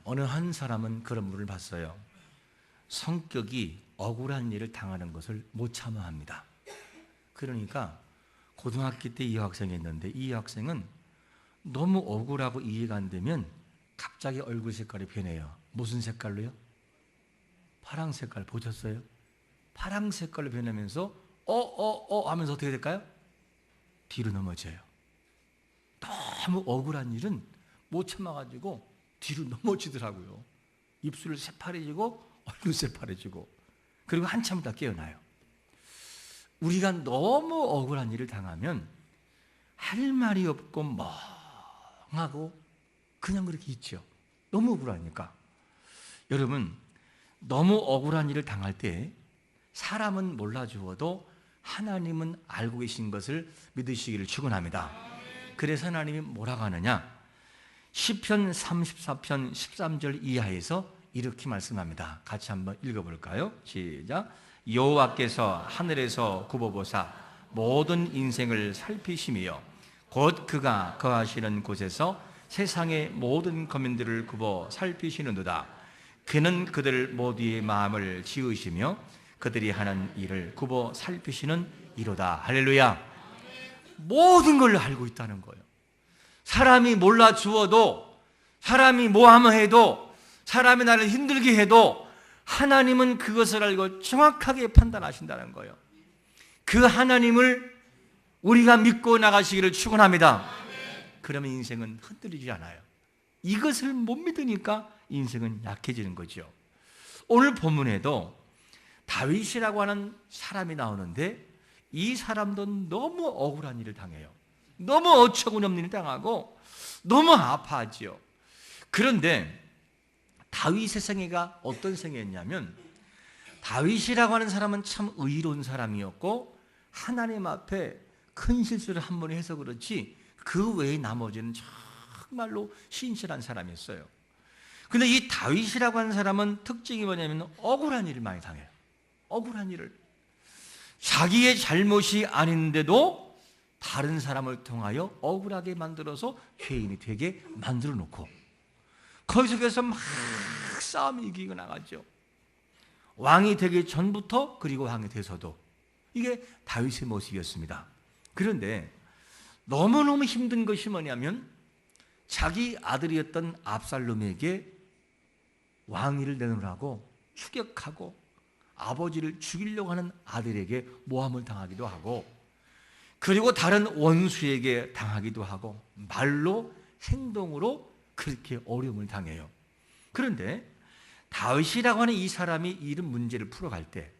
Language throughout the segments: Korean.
어느 한 사람은 그런 분을 봤어요. 성격이 억울한 일을 당하는 것을 못 참아합니다. 그러니까 고등학교 때 이 학생이 있는데, 이 학생은 너무 억울하고 이해가 안 되면 갑자기 얼굴 색깔이 변해요. 무슨 색깔로요? 파랑 색깔 보셨어요? 파랑 색깔로 변하면서 하면서 어떻게 될까요? 뒤로 넘어져요. 너무 억울한 일은 못 참아가지고 뒤로 넘어지더라고요. 입술 새파래지고 얼굴 새파래지고, 그리고 한참 있다 깨어나요. 우리가 너무 억울한 일을 당하면 할 말이 없고 멍하고 그냥 그렇게 있죠. 너무 억울하니까. 여러분, 너무 억울한 일을 당할 때 사람은 몰라주어도 하나님은 알고 계신 것을 믿으시기를 축원합니다. 그래서 하나님이 뭐라고 하느냐? 시편 34편 13절 이하에서 이렇게 말씀합니다. 같이 한번 읽어볼까요? 시작. 여호와께서 하늘에서 굽어보사 모든 인생을 살피시며 곧 그가 거하시는 곳에서 세상의 모든 거민들을 굽어 살피시는도다. 그는 그들 모두의 마음을 지으시며 그들이 하는 일을 굽어 살피시는 이로다. 할렐루야. 모든 걸 알고 있다는 거예요. 사람이 몰라 주어도, 사람이 뭐하며 해도, 사람이 나를 힘들게 해도 하나님은 그것을 알고 정확하게 판단하신다는 거예요. 그 하나님을 우리가 믿고 나가시기를 축원합니다. 그러면 인생은 흔들리지 않아요. 이것을 못 믿으니까 인생은 약해지는 거죠. 오늘 본문에도 다윗이라고 하는 사람이 나오는데, 이 사람도 너무 억울한 일을 당해요. 너무 어처구니없는 일을 당하고 너무 아파하지요. 그런데 다윗의 생애가 어떤 생애였냐면, 다윗이라고 하는 사람은 참 의로운 사람이었고 하나님 앞에 큰 실수를 한 번 해서 그렇지 그 외에 나머지는 정말로 신실한 사람이었어요. 근데 이 다윗이라고 하는 사람은 특징이 뭐냐면 억울한 일을 많이 당해요. 억울한 일을, 자기의 잘못이 아닌데도 다른 사람을 통하여 억울하게 만들어서 죄인이 되게 만들어 놓고, 거기서 막 싸움이 이기고 나가죠. 왕이 되기 전부터, 그리고 왕이 돼서도. 이게 다윗의 모습이었습니다. 그런데 너무너무 힘든 것이 뭐냐면, 자기 아들이었던 압살롬에게 왕위를 내놓으라고 추격하고 아버지를 죽이려고 하는 아들에게 모함을 당하기도 하고, 그리고 다른 원수에게 당하기도 하고, 말로 행동으로 그렇게 어려움을 당해요. 그런데 다윗이라고 하는 이 사람이 이런 문제를 풀어갈 때,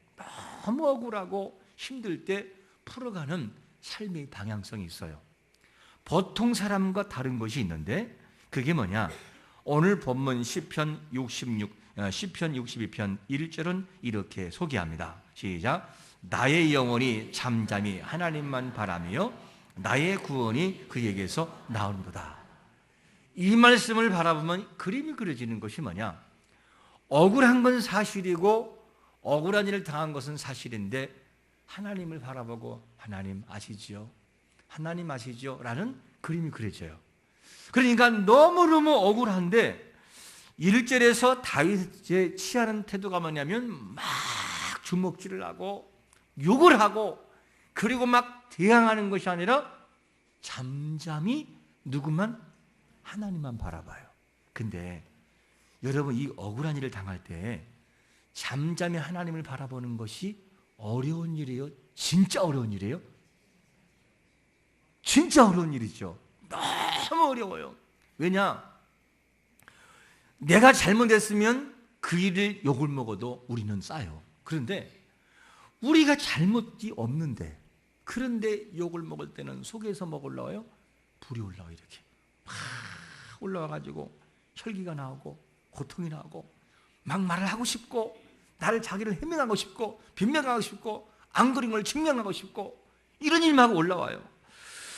너무 억울하고 힘들 때 풀어가는 삶의 방향성이 있어요. 보통 사람과 다른 것이 있는데, 그게 뭐냐? 오늘 본문 시편 62편 1절은 이렇게 소개합니다. 시작. 나의 영혼이 잠잠히 하나님만 바라며 나의 구원이 그에게서 나오는도다. 이 말씀을 바라보면 그림이 그려지는 것이 뭐냐? 억울한 건 사실이고 억울한 일을 당한 것은 사실인데, 하나님을 바라보고 하나님 아시지요? 하나님 아시죠? 라는 그림이 그려져요. 그러니까 너무너무 억울한데 1절에서 다윗의 취하는 태도가 뭐냐면 막 주먹질을 하고 욕을 하고, 그리고 막 대항하는 것이 아니라 잠잠히 누구만? 하나님만 바라봐요. 근데 여러분, 이 억울한 일을 당할 때 잠잠히 하나님을 바라보는 것이 어려운 일이에요? 진짜 어려운 일이에요? 진짜 어려운 일이죠. 너무 어려워요. 왜냐? 내가 잘못했으면 그 일을 욕을 먹어도 우리는 싸요. 그런데 우리가 잘못이 없는데, 그런데 욕을 먹을 때는 속에서 뭐 올라와요? 불이 올라와요. 이렇게 막 올라와가지고 혈기가 나오고 고통이 나오고 막 말을 하고 싶고, 나를 자기를 해명하고 싶고 변명하고 싶고 안 그린 걸 증명하고 싶고, 이런 일만 올라와요.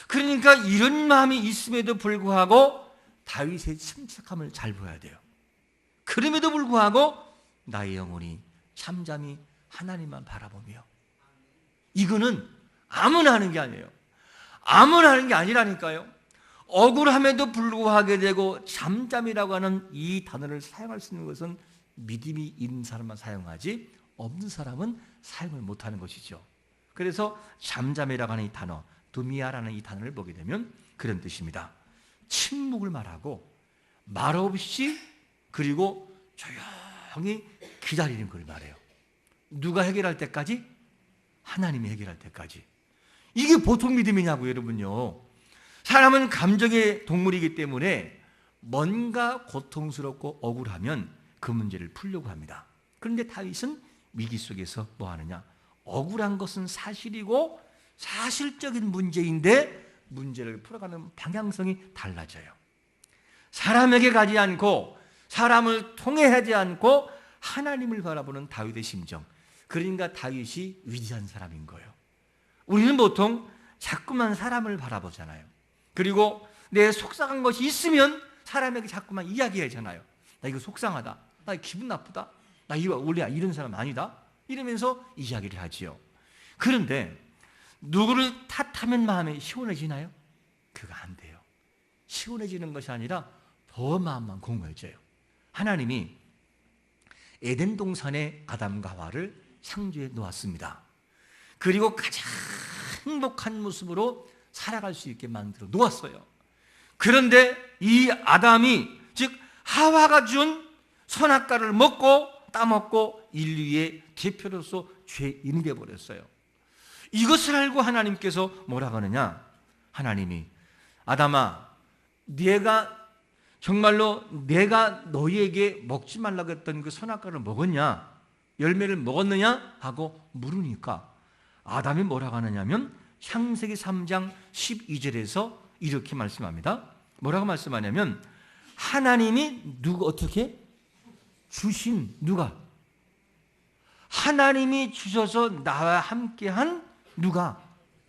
그러니까 이런 마음이 있음에도 불구하고 다윗의 침착함을 잘 보여야 돼요. 그럼에도 불구하고 나의 영혼이 잠잠히 하나님만 바라보며. 이거는 아무나 하는 게 아니에요. 아무나 하는 게 아니라니까요. 억울함에도 불구하게 되고 잠잠이라고 하는 이 단어를 사용할 수 있는 것은 믿음이 있는 사람만 사용하지 없는 사람은 사용을 못하는 것이죠. 그래서 잠잠이라고 하는 이 단어, 두미아라는 이 단어를 보게 되면 그런 뜻입니다. 침묵을 말하고 말없이 그리고 조용히 기다리는 걸 말해요. 누가 해결할 때까지? 하나님이 해결할 때까지. 이게 보통 믿음이냐고요, 여러분요. 사람은 감정의 동물이기 때문에 뭔가 고통스럽고 억울하면 그 문제를 풀려고 합니다. 그런데 다윗은 위기 속에서 뭐 하느냐? 억울한 것은 사실이고 사실적인 문제인데 문제를 풀어가는 방향성이 달라져요. 사람에게 가지 않고 사람을 통해 하지 않고 하나님을 바라보는 다윗의 심정. 그러니까 다윗이 위대한 사람인 거예요. 우리는 보통 자꾸만 사람을 바라보잖아요. 그리고 내 속상한 것이 있으면 사람에게 자꾸만 이야기하잖아요. 나 이거 속상하다. 나 기분 나쁘다. 나 원래 이런 사람 아니다. 이러면서 이야기를 하지요. 그런데 누구를 탓하면 마음이 시원해지나요? 그거 안 돼요. 시원해지는 것이 아니라 더 마음만 공허해져요. 하나님이 에덴 동산에 아담과 하와를 창조해 놓았습니다. 그리고 가장 행복한 모습으로 살아갈 수 있게 만들어 놓았어요. 그런데 이 아담이, 즉 하와가 준 선악과를 먹고 따먹고 인류의 대표로서 죄인이 되어버렸어요. 이것을 알고 하나님께서 뭐라고 하느냐? 하나님이 아담아, 정말로 내가 너희에게 먹지 말라고 했던 그 선악과를 먹었냐? 열매를 먹었느냐? 하고 물으니까 아담이 뭐라고 하느냐면 창세기 3장 12절에서 이렇게 말씀합니다. 뭐라고 말씀하냐면 하나님이 어떻게? 주신 누가? 하나님이 주셔서 나와 함께한 누가?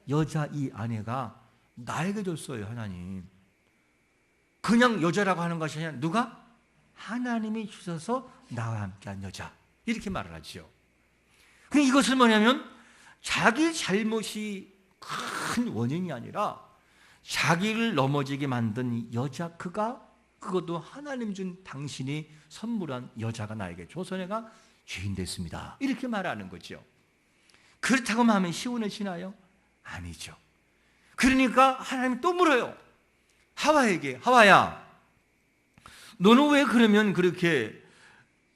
여자 이 아내가 나에게 줬어요. 하나님. 그냥 여자라고 하는 것이 아니라 누가? 하나님이 주셔서 나와 함께한 여자. 이렇게 말을 하죠. 이것은 뭐냐면 자기 잘못이 큰 원인이 아니라 자기를 넘어지게 만든 여자, 그것도 하나님 준 당신이 선물한 여자가 나에게 줘서 내가 죄인 됐습니다. 이렇게 말하는 거죠. 그렇다고 마음이 시원해지나요? 아니죠. 그러니까 하나님이 또 물어요. 하와에게, 하와야, 너는 왜 그러면 그렇게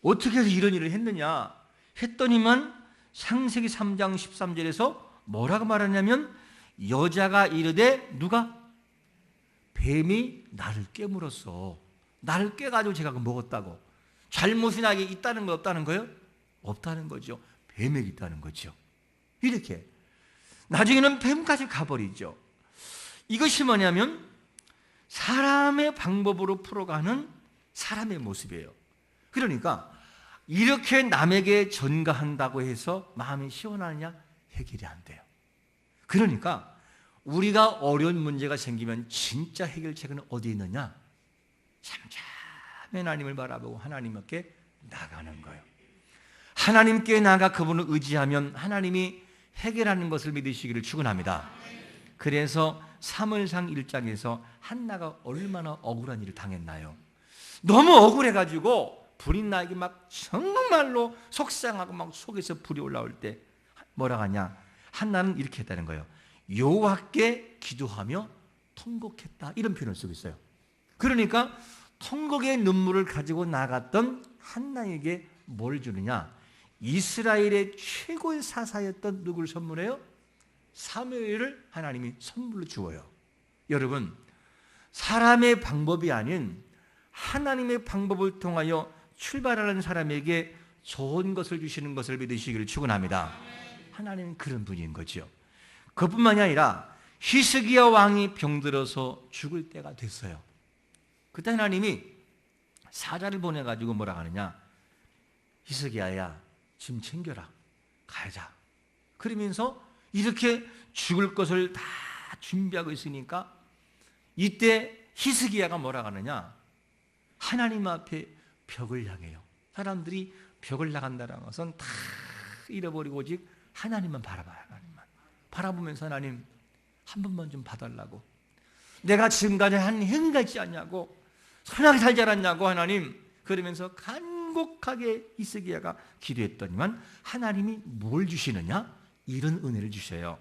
어떻게 해서 이런 일을 했느냐? 했더니만 창세기 3장 13절에서 뭐라고 말하냐면 여자가 이르되 누가? 뱀이 나를 깨물었어. 나를 깨가지고 제가 먹었다고. 잘못이 나에게 있다는 거 없다는 거예요? 없다는 거죠. 뱀에게 있다는 거죠. 이렇게 나중에는 뱀까지 가버리죠. 이것이 뭐냐면 사람의 방법으로 풀어가는 사람의 모습이에요. 그러니까 이렇게 남에게 전가한다고 해서 마음이 시원하느냐? 해결이 안 돼요. 그러니까 우리가 어려운 문제가 생기면 진짜 해결책은 어디에 있느냐? 잠잠히 하나님을 바라보고 하나님께 나가는 거예요. 하나님께 나가 그분을 의지하면 하나님이 해결하는 것을 믿으시기를 축원합니다. 그래서 사무엘상 1장에서 한나가 얼마나 억울한 일을 당했나요? 너무 억울해가지고 불이 나에게 막 정말로 속상하고 막 속에서 불이 올라올 때 뭐라고 하냐? 한나는 이렇게 했다는 거예요. 여호와께 기도하며 통곡했다. 이런 표현을 쓰고 있어요. 그러니까 통곡의 눈물을 가지고 나갔던 한나에게 뭘 주느냐? 이스라엘의 최고의 사사였던 누구를 선물해요? 사무엘을 하나님이 선물로 주어요. 여러분, 사람의 방법이 아닌 하나님의 방법을 통하여 출발하는 사람에게 좋은 것을 주시는 것을 믿으시기를 축원합니다. 하나님은 그런 분인 거죠. 그뿐만이 아니라 히스기야 왕이 병들어서 죽을 때가 됐어요. 그때 하나님이 사자를 보내가지고 뭐라 하느냐? 히스기야야, 짐 챙겨라. 가자. 그러면서 이렇게 죽을 것을 다 준비하고 있으니까 이때 히스기야가 뭐라 하느냐? 하나님 앞에 벽을 향해요. 사람들이 벽을 나간다는 것은 다 잃어버리고 오직 하나님만 바라봐요. 하나님만 바라보면서 하나님 한 번만 좀 봐달라고. 내가 지금까지 한 행위 같지 않냐고, 선하게 살지 않았냐고 하나님. 그러면서 간곡하게 히스기야가 기도했더니만 하나님이 뭘 주시느냐? 이런 은혜를 주셔요.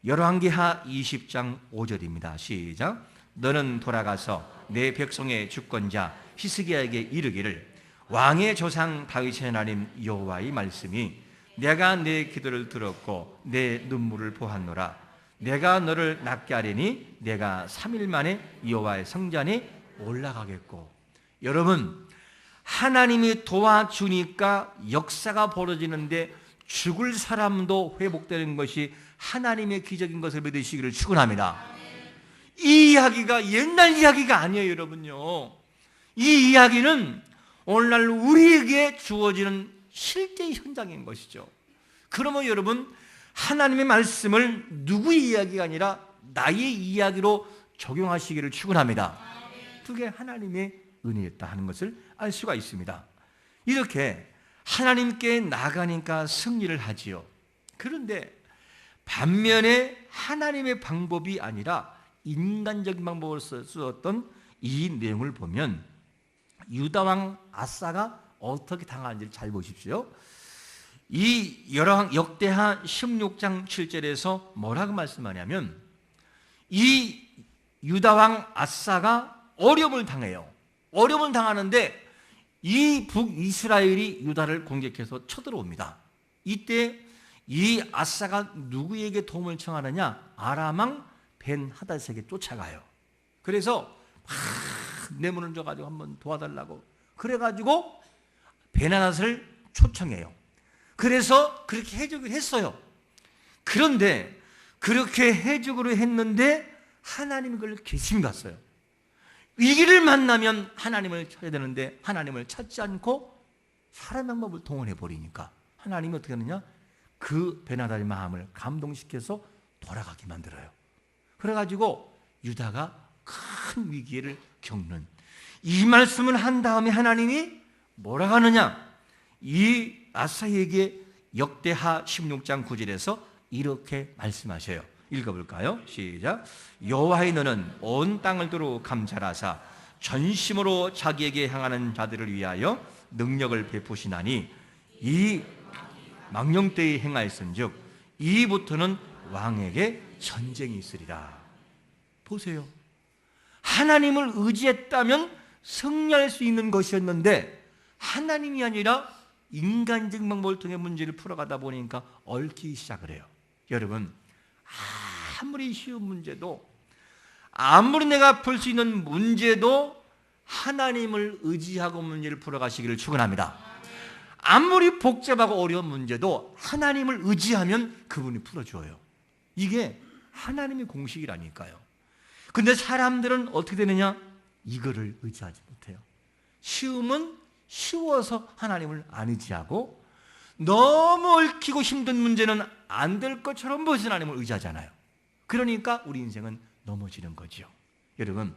열왕기하 20장 5절입니다. 시작. 너는 돌아가서 내 백성의 주권자 히스기야에게 이르기를 왕의 조상 다윗의 하나님 여호와의 말씀이 내가 내 기도를 들었고 내 눈물을 보았노라. 내가 너를 낫게 하리니 내가 3일 만에 여호와의 성전에 올라가겠고. 여러분, 하나님이 도와주니까 역사가 벌어지는데 죽을 사람도 회복되는 것이 하나님의 기적인 것을 믿으시기를 축원합니다. 이 이야기가 옛날 이야기가 아니에요, 여러분요. 이 이야기는 오늘날 우리에게 주어지는 실제 현장인 것이죠. 그러면 여러분, 하나님의 말씀을 누구의 이야기가 아니라 나의 이야기로 적용하시기를 축원합니다. 그게 하나님의 은혜였다 하는 것을 알 수가 있습니다. 이렇게 하나님께 나가니까 승리를 하지요. 그런데 반면에 하나님의 방법이 아니라 인간적인 방법으로 쓰었던 이 내용을 보면 유다왕 아사가 어떻게 당하는지를 잘 보십시오. 이 역대하 16장 7절에서 뭐라고 말씀하냐면 이 유다왕 아사가 어려움을 당해요. 어려움을 당하는데 이 북이스라엘이 유다를 공격해서 쳐들어옵니다. 이때 이 아사가 누구에게 도움을 청하느냐? 아람왕 벤하닷에게 쫓아가요. 그래서 막 내문을 줘가지고 한번 도와달라고 그래가지고 벤하닷을 초청해요. 그래서 그렇게 해주기로 했어요. 그런데 그렇게 해주기로 했는데 하나님이 그걸 계심갔어요. 위기를 만나면 하나님을 찾아야 되는데 하나님을 찾지 않고 사람의 방법을 동원해 버리니까 하나님이 어떻게 하느냐? 그 벤하닷의 마음을 감동시켜서 돌아가게 만들어요. 그래가지고 유다가 큰 위기를 겪는 이 말씀을 한 다음에 하나님이 뭐라고 하느냐? 이 아사에게 역대하 16장 9절에서 이렇게 말씀하셔요. 읽어볼까요? 시작. 여호와의 너는 온 땅을 두루 감찰하사 전심으로 자기에게 향하는 자들을 위하여 능력을 베푸시나니 이 망령 때에 행하였은즉 이부터는 왕에게 전쟁이 있으리라. 보세요. 하나님을 의지했다면 승리할 수 있는 것이었는데 하나님이 아니라 인간적 방법을 통해 문제를 풀어가다 보니까 얽히기 시작을 해요. 여러분, 아무리 쉬운 문제도 아무리 내가 풀 수 있는 문제도 하나님을 의지하고 문제를 풀어가시기를 축원합니다. 아무리 복잡하고 어려운 문제도 하나님을 의지하면 그분이 풀어줘요. 이게 하나님의 공식이라니까요. 근데 사람들은 어떻게 되느냐? 이거를 의지하지 못해요. 쉬움은 쉬워서 하나님을 안 의지하고 너무 얽히고 힘든 문제는 안 될 것처럼 보이는 하나님을 의지하잖아요. 그러니까 우리 인생은 넘어지는 거죠. 여러분,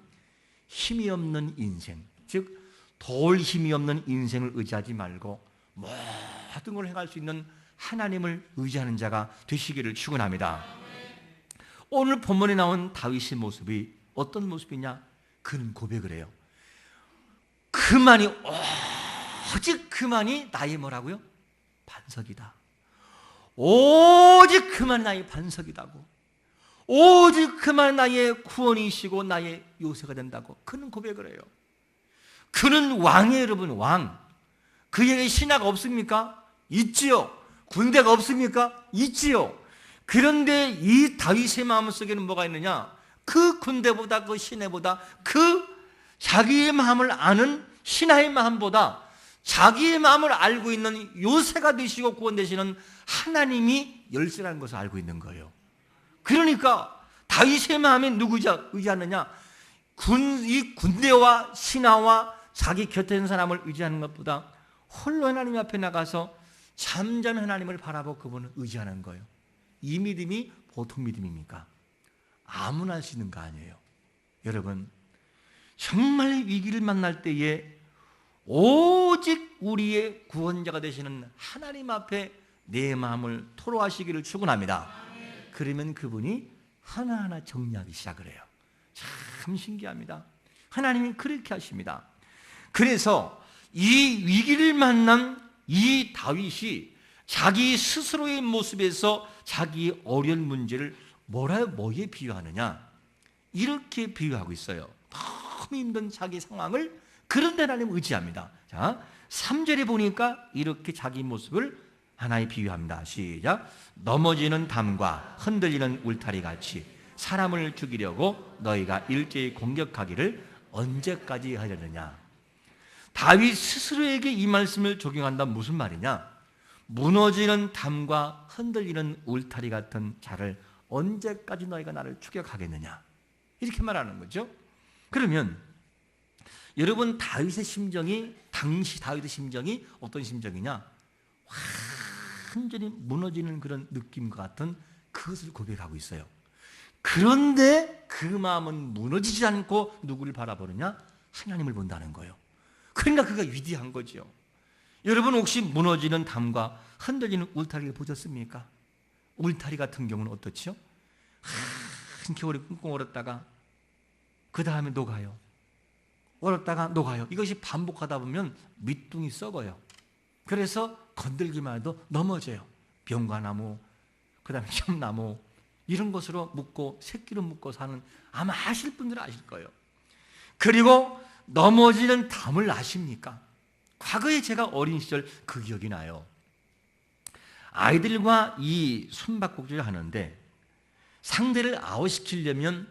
힘이 없는 인생, 즉 도울 힘이 없는 인생을 의지하지 말고 모든 걸 행할 수 있는 하나님을 의지하는 자가 되시기를 축원합니다. 오늘 본문에 나온 다윗의 모습이 어떤 모습이냐? 그는 고백을 해요. 그만이 오직 그만이 나의 뭐라고요? 반석이다. 오직 그만이 나의 반석이다고. 오직 그만 나의 구원이시고 나의 요새가 된다고 그는 고백을 해요. 그는 왕이에요. 여러분, 왕. 그에게 신하가 없습니까? 있지요. 군대가 없습니까? 있지요. 그런데 이 다윗의 마음속에는 뭐가 있느냐? 그 군대보다 그 시내보다 그 자기의 마음을 아는 신하의 마음보다 자기의 마음을 알고 있는 요새가 되시고 구원 되시는 하나님이 열쇠라는 것을 알고 있는 거예요. 그러니까 다윗의 마음에 누구 의지하느냐? 이 군대와 신하와 자기 곁에 있는 사람을 의지하는 것보다 홀로 하나님 앞에 나가서 잠잠히 하나님을 바라보고 그분을 의지하는 거예요. 이 믿음이 보통 믿음입니까? 아무나 할 수 있는 거 아니에요. 여러분, 정말 위기를 만날 때에 오직 우리의 구원자가 되시는 하나님 앞에 내 마음을 토로하시기를 축원합니다. 그러면 그분이 하나하나 정리하기 시작을 해요. 자, 참 신기합니다. 하나님이 그렇게 하십니다. 그래서 이 위기를 만난 이 다윗이 자기 스스로의 모습에서 자기 어려운 문제를 뭐에 비유하느냐? 이렇게 비유하고 있어요. 너무 힘든 자기 상황을 그런데 하나님 의지합니다. 자, 3절에 보니까 이렇게 자기 모습을 하나의 비유합니다. 시작. 넘어지는 담과 흔들리는 울타리 같이 사람을 죽이려고 너희가 일제히 공격하기를 언제까지 하려느냐? 다윗 스스로에게 이 말씀을 적용한다면 무슨 말이냐? 무너지는 담과 흔들리는 울타리 같은 자를 언제까지 너희가 나를 추격하겠느냐? 이렇게 말하는 거죠. 그러면 여러분 다윗의 심정이 당시 다윗의 심정이 어떤 심정이냐? 완전히 무너지는 그런 느낌과 같은 그것을 고백하고 있어요. 그런데 그 마음은 무너지지 않고 누구를 바라보느냐? 하나님을 본다는 거예요. 그러니까 그가 위대한 거죠. 여러분 혹시 무너지는 담과 흔들리는 울타리를 보셨습니까? 울타리 같은 경우는 어떻죠? 한 겨울에 꽁꽁 얼었다가 그 다음에 녹아요. 얼었다가 녹아요. 이것이 반복하다 보면 밑둥이 썩어요. 그래서 건들기만 해도 넘어져요. 병과나무, 그 다음에 참나무 이런 것으로 묶고 새끼로 묶고 사는 아마 아실 분들은 아실 거예요. 그리고 넘어지는 담을 아십니까? 과거에 제가 어린 시절 그 기억이 나요. 아이들과 이 숨바꼭질을 하는데 상대를 아웃시키려면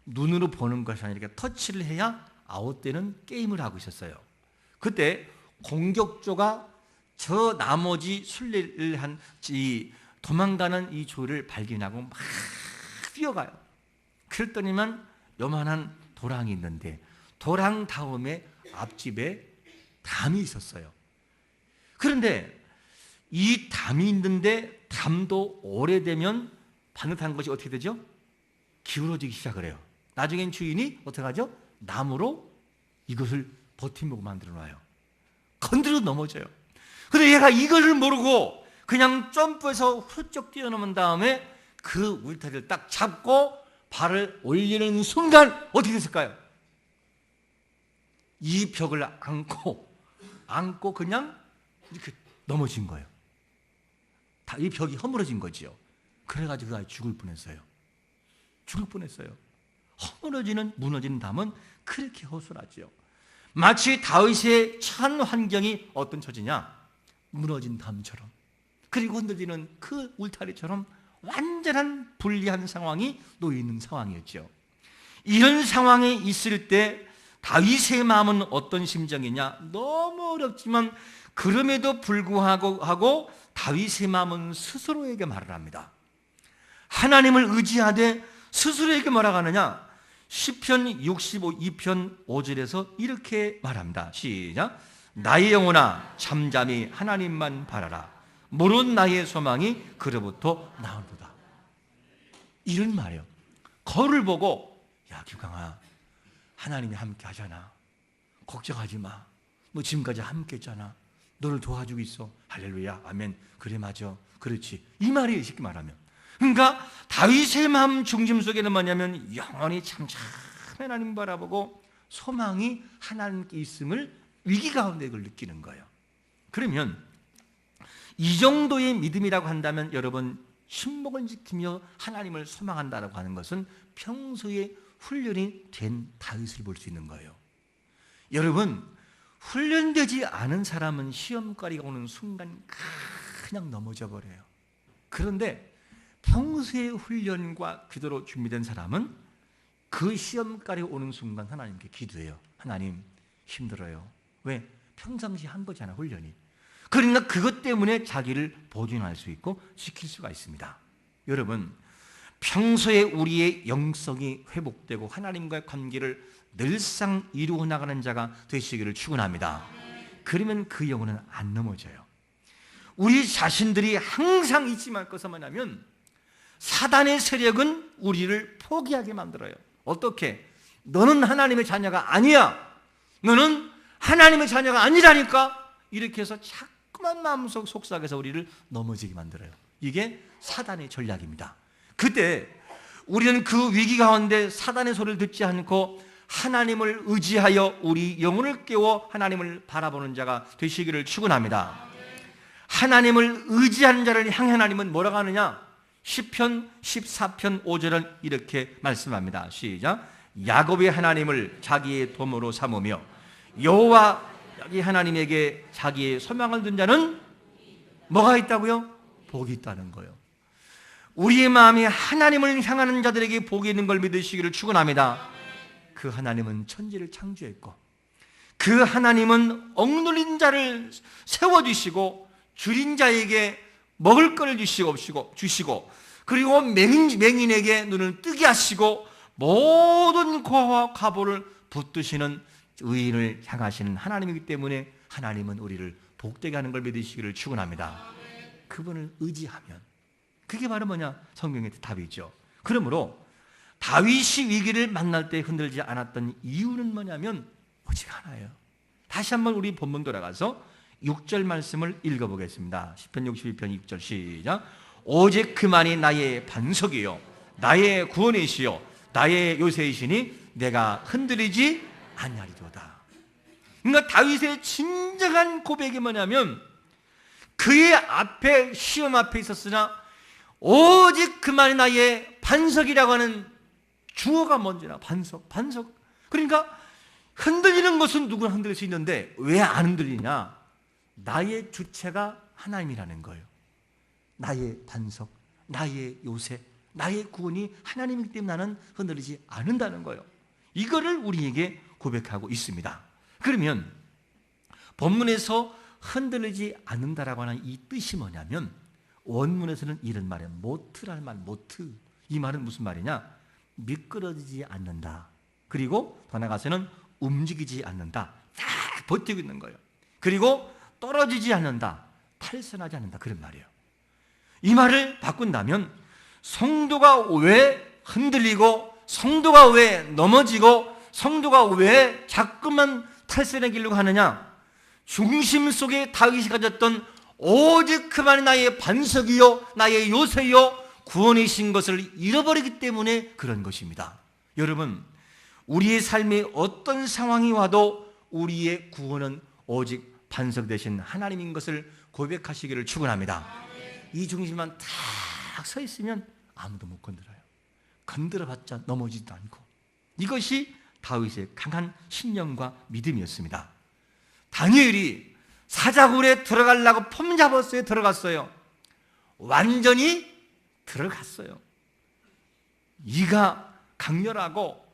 눈으로 보는 것이 아니라 이렇게 터치를 해야 아웃되는 게임을 하고 있었어요. 그때 공격조가 저 나머지 순례를 한 도망가는 이 조를 발견하고 막 뛰어가요. 그랬더니만 요만한 도랑이 있는데 도랑 다음에 앞집에 담이 있었어요. 그런데 이 담이 있는데 담도 오래되면 반듯한 것이 어떻게 되죠? 기울어지기 시작을 해요. 나중엔 주인이 어떻게 하죠? 나무로 이것을 버팀목으로 만들어 놔요. 건드려 넘어져요. 근데 얘가 이거를 모르고 그냥 점프해서 훌쩍 뛰어넘은 다음에 그 울타리를 딱 잡고 발을 올리는 순간 어떻게 됐을까요? 이 벽을 안고 그냥 이렇게 넘어진 거예요. 이 벽이 허물어진 거지요. 그래가지고 아예 죽을 뻔했어요. 허물어지는 무너지는 담은 그렇게 허술하지요. 마치 다윗의 처한 환경이 어떤 처지냐? 무너진 담처럼 그리고 흔들리는 그 울타리처럼 완전한 불리한 상황이 놓여 있는 상황이었죠. 이런 상황에 있을 때 다윗의 마음은 어떤 심정이냐? 너무 어렵지만 그럼에도 불구하고 다윗의 마음은 스스로에게 말을 합니다. 하나님을 의지하되 스스로에게 뭐라고 하느냐? 시편 65편 5절에서 이렇게 말합니다. 시작. 나의 영혼아 잠잠히 하나님만 바라라. 물은 나의 소망이 그로부터 나오도다. 이런 말이에요. 거울을 보고 야 기광아 하나님이 함께 하잖아. 걱정하지 마. 너 지금까지 함께 했잖아. 너를 도와주고 있어. 할렐루야 아멘. 그래 맞아. 그렇지. 이 말이에요 쉽게 말하면. 그러니까 다윗의 마음 중심 속에는 뭐냐면 영원히 참참 하나님 바라보고 소망이 하나님께 있음을 위기 가운데 그걸 느끼는 거예요. 그러면 이 정도의 믿음이라고 한다면 여러분 신목을 지키며 하나님을 소망한다라고 하는 것은 평소에 훈련이 된 다윗을 볼 수 있는 거예요. 여러분 훈련되지 않은 사람은 시험거리가 오는 순간 그냥 넘어져 버려요. 그런데 평소의 훈련과 기도로 준비된 사람은 그 시험거리가 오는 순간 하나님께 기도해요. 하나님 힘들어요. 왜? 평상시에 한 거잖아 훈련이. 그러니까 그것 때문에 자기를 보존할 수 있고 지킬 수가 있습니다. 여러분 평소에 우리의 영성이 회복되고 하나님과의 관계를 늘상 이루어 나가는 자가 되시기를 축원합니다. 그러면 그 영혼은 안 넘어져요. 우리 자신들이 항상 잊지 말 것은 뭐냐면 사단의 세력은 우리를 포기하게 만들어요. 어떻게? 너는 하나님의 자녀가 아니야. 너는 하나님의 자녀가 아니라니까. 이렇게 해서 자꾸만 마음속 속삭여서 우리를 넘어지게 만들어요. 이게 사단의 전략입니다. 그때 우리는 그 위기 가운데 사단의 소리를 듣지 않고 하나님을 의지하여 우리 영혼을 깨워 하나님을 바라보는 자가 되시기를 축원합니다. 하나님을 의지하는 자를 향해 하나님은 뭐라고 하느냐? 시편 14편 5절은 이렇게 말씀합니다. 시작. 야곱의 하나님을 자기의 도모로 삼으며 여호와 여기 하나님에게 자기의 소망을 둔 자는 뭐가 있다고요? 복이 있다는 거예요. 우리의 마음이 하나님을 향하는 자들에게 복이 있는 걸 믿으시기를 축원합니다. 그 하나님은 천지를 창조했고 그 하나님은 억눌린 자를 세워주시고 줄인 자에게 먹을 것을 주시고 그리고 맹인에게 눈을 뜨게 하시고 모든 고와 과보를 붙드시는 의인을 향하시는 하나님이기 때문에 하나님은 우리를 복되게 하는 걸 믿으시기를 축원합니다. 그분을 의지하면 그게 바로 뭐냐? 성경의 답이죠. 그러므로 다윗이 위기를 만날 때 흔들지 않았던 이유는 뭐냐면 오직 하나예요. 다시 한번 우리 본문 돌아가서 6절 말씀을 읽어보겠습니다. 시편 62편 6절 시작. 오직 그만이 나의 반석이요 나의 구원이시요 나의 요새이시니 내가 흔들리지 아니하리로다. 그러니까 다윗의 진정한 고백이 뭐냐면 그의 앞에 시험 앞에 있었으나 오직 그만이 나의 반석이라고 하는 주어가 뭔지나 반석. 그러니까 흔들리는 것은 누구나 흔들릴 수 있는데 왜 안 흔들리냐? 나의 주체가 하나님이라는 거예요. 나의 반석, 나의 요새, 나의 구원이 하나님이기 때문에 나는 흔들리지 않는다는 거예요. 이거를 우리에게 고백하고 있습니다. 그러면 본문에서 흔들리지 않는다라고 하는 이 뜻이 뭐냐면 원문에서는 이런 말이에요. 모트라는 말, 모트. 이 말은 무슨 말이냐? 미끄러지지 않는다. 그리고 더 나아가서는 움직이지 않는다. 딱 버티고 있는 거예요. 그리고 떨어지지 않는다. 탈선하지 않는다. 그런 말이에요. 이 말을 바꾼다면 성도가 왜 흔들리고 성도가 왜 넘어지고 성도가 왜 자꾸만 탈선의 길로 가느냐? 중심 속에 다윗이 가졌던 오직 그만이 나의 반석이요 나의 요새요 구원이신 것을 잃어버리기 때문에 그런 것입니다. 여러분, 우리의 삶에 어떤 상황이 와도 우리의 구원은 오직 반석 되신 하나님인 것을 고백하시기를 축원합니다. 이 중심만 탁 서 있으면 아무도 못 건드려요. 건드려봤자 넘어지지도 않고. 이것이 다윗의 강한 신념과 믿음이었습니다. 다니엘이 사자굴에 들어가려고 폼 잡았어요? 들어갔어요? 완전히 들어갔어요. 이가 강렬하고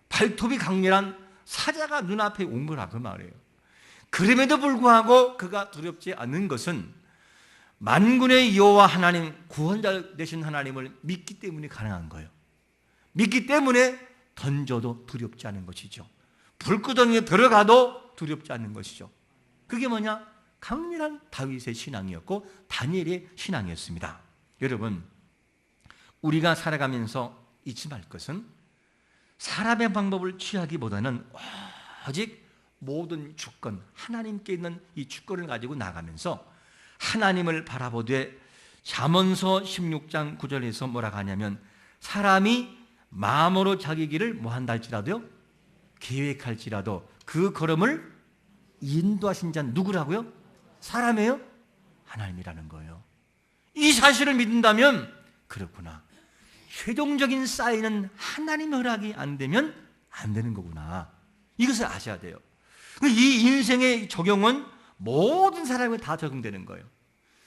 발톱이 강렬한 사자가 눈앞에 온 거라 그 말이에요. 그럼에도 불구하고 그가 두렵지 않는 것은 만군의 여호와 하나님, 구원자 되신 하나님을 믿기 때문에 가능한 거예요. 믿기 때문에 던져도 두렵지 않은 것이죠. 불구덩이에 들어가도 두렵지 않는 것이죠. 그게 뭐냐? 강렬한 다윗의 신앙이었고 다니엘의 신앙이었습니다. 여러분, 우리가 살아가면서 잊지 말 것은 사람의 방법을 취하기보다는 오직 모든 주권, 하나님께 있는 이 주권을 가지고 나가면서 하나님을 바라보되 잠언서 16장 9절에서 뭐라고 하냐면 사람이 마음으로 자기 길을 뭐한다 할지라도요? 계획할지라도 그 걸음을 인도하신 자는 누구라고요? 사람이에요? 하나님이라는 거예요. 이 사실을 믿는다면 그렇구나. 최종적인 사인은 하나님의 허락이 안 되면 안 되는 거구나. 이것을 아셔야 돼요. 이 인생의 적용은 모든 사람에게 다 적용되는 거예요.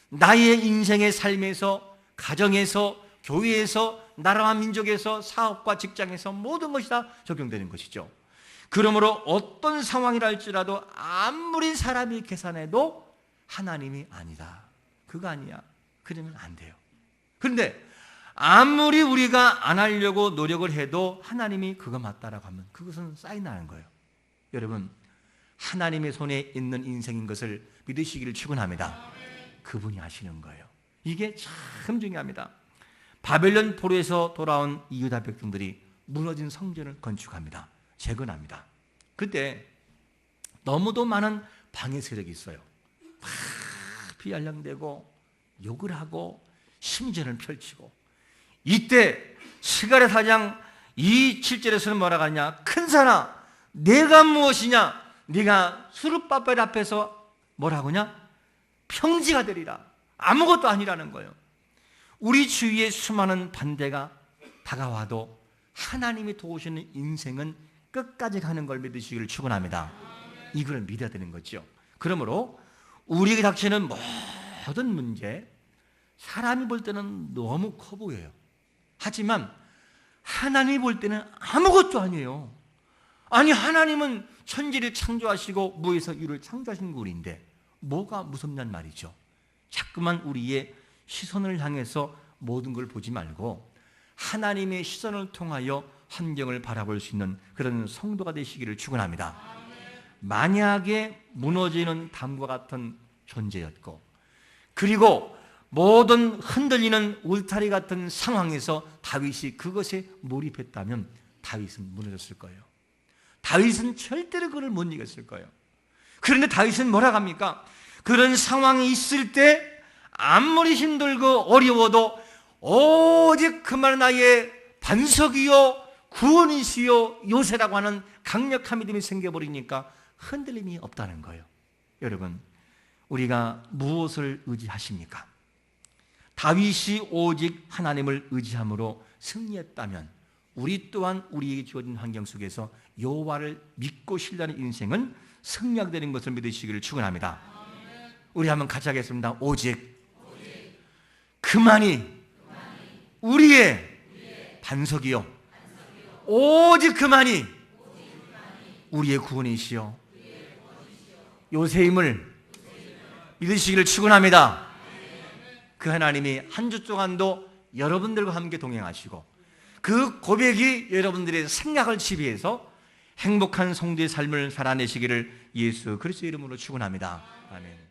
나의 인생의 삶에서, 가정에서, 교회에서, 나라와 민족에서, 사업과 직장에서 모든 것이 다 적용되는 것이죠. 그러므로 어떤 상황이라 할지라도 아무리 사람이 계산해도 하나님이 아니다. 그거 아니야. 그러면 안 돼요. 그런데 아무리 우리가 안 하려고 노력을 해도 하나님이 그거 맞다라고 하면 그것은 사인하는 거예요. 여러분, 하나님의 손에 있는 인생인 것을 믿으시기를 축원합니다. 그분이 하시는 거예요. 이게 참 중요합니다. 바벨론 포로에서 돌아온 유다 백성들이 무너진 성전을 건축합니다. 재건합니다. 그때 너무도 많은 방해 세력이 있어요. 막 비아냥대고 욕을 하고 심전을 펼치고 이때 스가랴 4장 이 7절에서는 뭐라고 하냐? 큰 산아, 내가 무엇이냐? 네가 수르바벨 앞에서 뭐라고 하냐? 평지가 되리라. 아무것도 아니라는 거예요. 우리 주위에 수많은 반대가 다가와도 하나님이 도우시는 인생은 끝까지 가는 걸 믿으시기를 축원합니다. 이걸 믿어야 되는 거죠. 그러므로 우리에게 닥치는 모든 문제, 사람이 볼 때는 너무 커 보여요. 하지만 하나님이 볼 때는 아무것도 아니에요. 아니, 하나님은 천지를 창조하시고 무에서 유를 창조하신 분인데 뭐가 무섭냔 말이죠. 자꾸만 우리의 시선을 향해서 모든 걸 보지 말고 하나님의 시선을 통하여 환경을 바라볼 수 있는 그런 성도가 되시기를 축원합니다. 만약에 무너지는 담과 같은 존재였고, 그리고 모든 흔들리는 울타리 같은 상황에서 다윗이 그것에 몰입했다면 다윗은 무너졌을 거예요. 다윗은 절대로 그걸 못 이겼을 거예요. 그런데 다윗은 뭐라고 합니까? 그런 상황이 있을 때 아무리 힘들고 어려워도 오직 그만 나의 반석이요 구원이시요 요새라고 하는 강력한 믿음이 생겨버리니까 흔들림이 없다는 거예요. 여러분, 우리가 무엇을 의지하십니까? 다윗이 오직 하나님을 의지함으로 승리했다면 우리 또한 우리에게 주어진 환경 속에서 여호와를 믿고 신뢰하는 인생은 승리하게 되는 것을 믿으시기를 축원합니다. 우리 한번 같이 하겠습니다. 오직 그만이 우리의 반석이요 오직 그만이 우리의 구원이시요 요새임을 믿으시기를 축원합니다. 그 하나님이 한 주 동안도 여러분들과 함께 동행하시고 그 고백이 여러분들의 생각을 지배해서 행복한 성도의 삶을 살아내시기를 예수 그리스도의 이름으로 축원합니다. 아멘.